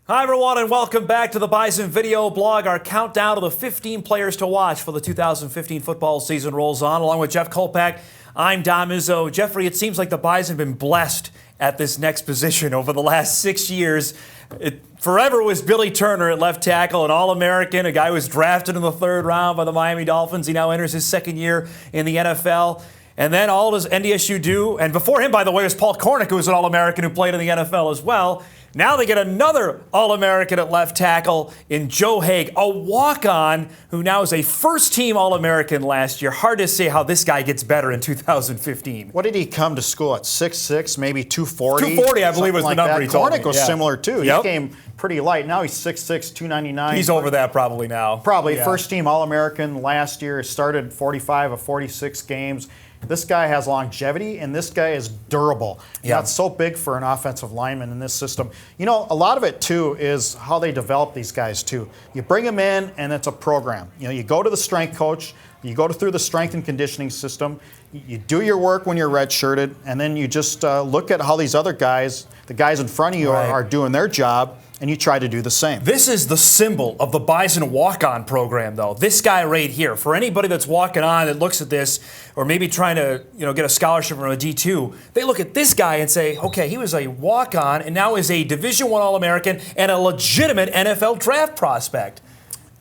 Hi everyone and welcome back to the Bison video blog. Our countdown to the 15 players to watch for the 2015 football season rolls on. Along with Jeff Kolpack, I'm Izzo. Jeffrey, it seems like the Bison have been blessed at this next position over the last 6 years. It forever was Billy Turner at left tackle, an All-American, a guy who was drafted in the third round by the Miami Dolphins. He now enters his second year in the NFL. And then all does NDSU do, and before him, by the way, was Paul Kornick, who was an All-American who played in the NFL as well. Now they get another All-American at left tackle in Joe Haeg, a walk-on who now is a first-team All-American last year. Hard to say how this guy gets better in 2015. What did he come to school at, 6'6", maybe 240? 240, I believe, was the number he told me. Kornick was similar, too. Yep. He came pretty light. Now he's 6'6", 299. He's over that probably now. Probably. Yeah. First-team All-American last year. Started 45 of 46 games. This guy has longevity, and this guy is durable. Yeah. That's so big for an offensive lineman in this system. You know, a lot of it, too, is how they develop these guys, too. You bring them in, and it's a program. You know, you go to the strength coach, you go through the strength and conditioning system, you do your work when you're redshirted, and then you just look at how these other guys, the guys in front of you, are doing their job, and you try to do the same. This is the symbol of the Bison walk-on program, though. This guy right here. For anybody that's walking on that looks at this, or maybe trying to get a scholarship from a D2, they look at this guy and say, okay, he was a walk-on and now is a Division I All-American and a legitimate NFL draft prospect.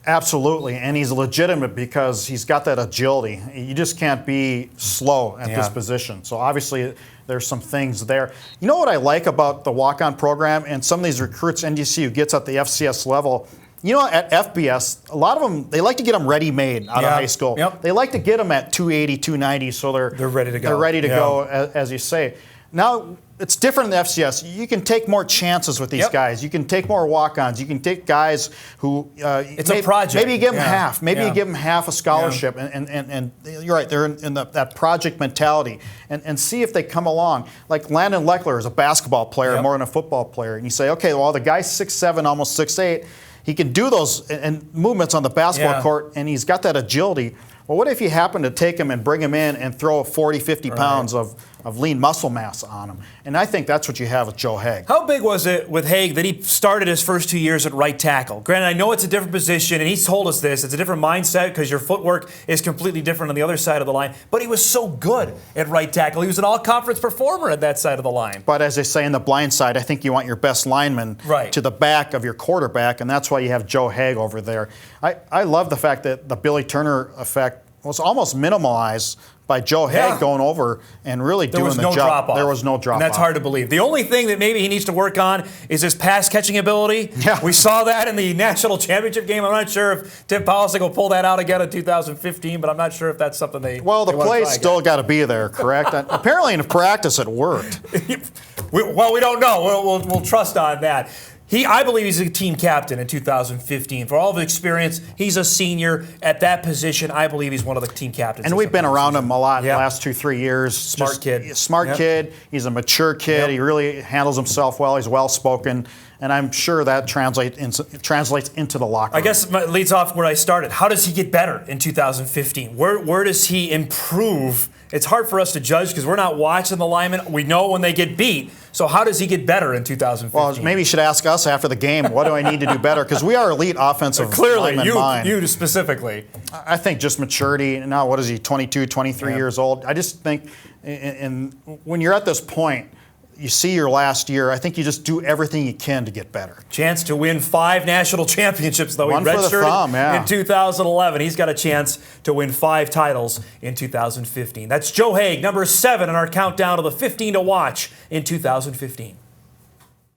Absolutely, and he's legitimate because he's got that agility. You just can't be slow at this position. So obviously there's some things there. You know what I like about the walk-on program and some of these recruits NDSU gets at the FCS level? You know, at FBS, a lot of them, they like to get them ready-made out of high school. Yep. They like to get them at 280, 290, so they're ready to go. They're ready to go, as you say. Now, it's different in the FCS. You can take more chances with these guys. You can take more walk-ons. You can take guys who it's a project. Maybe you give them half. Maybe you give them half a scholarship, and you're right. They're in that project mentality, and see if they come along. Like Landon Leckler is a basketball player more than a football player, and you say, okay, well the guy's 6'7", almost 6'8". He can do those and movements on the basketball court, and he's got that agility. Well, what if you happen to take him and bring him in and throw 40, 50 pounds of lean muscle mass on him? And I think that's what you have with Joe Haeg. How big was it with Haeg that he started his first 2 years at right tackle? Granted, I know it's a different position, and he's told us this. It's a different mindset because your footwork is completely different on the other side of the line. But he was so good at right tackle. He was an all-conference performer at that side of the line. But as they say in the blind side, I think you want your best lineman to the back of your quarterback, and that's why you have Joe Haeg over there. I love the fact that the Billy Turner effect was almost minimalized by Joe Haeg going over and really doing the job. There was no drop-off. And that's hard to believe. The only thing that maybe he needs to work on is his pass-catching ability. Yeah. We saw that in the national championship game. I'm not sure if Tim Polisic will pull that out again in 2015, but I'm not sure if that's something they Well, the play's still got to be there, correct? Apparently in practice it worked. Well, we don't know. We'll trust on that. I believe he's a team captain in 2015. For all of his experience, he's a senior at that position. I believe he's one of the team captains. And we've been around him a lot the last 2-3 years. Smart kid. Smart kid. He's a mature kid. He really handles himself well. He's well-spoken. And I'm sure that translates into the locker room. I guess it leads off where I started. How does he get better in 2015? Where does he improve? It's hard for us to judge because we're not watching the linemen. We know when they get beat. So how does he get better in 2015? Well, maybe you should ask us after the game, what do I need to do better? Because we are elite offensive linemen. Clearly, you specifically. I think just maturity. Now, what is he, 22, 23 years old? I just think when you're at this point, you see your last year, I think you just do everything you can to get better. Chance to win 5 national championships, though. One he for the thumb, in 2011. He's got a chance to win 5 titles in 2015. That's Joe Haeg, number 7 in our countdown to the 15 to watch in 2015.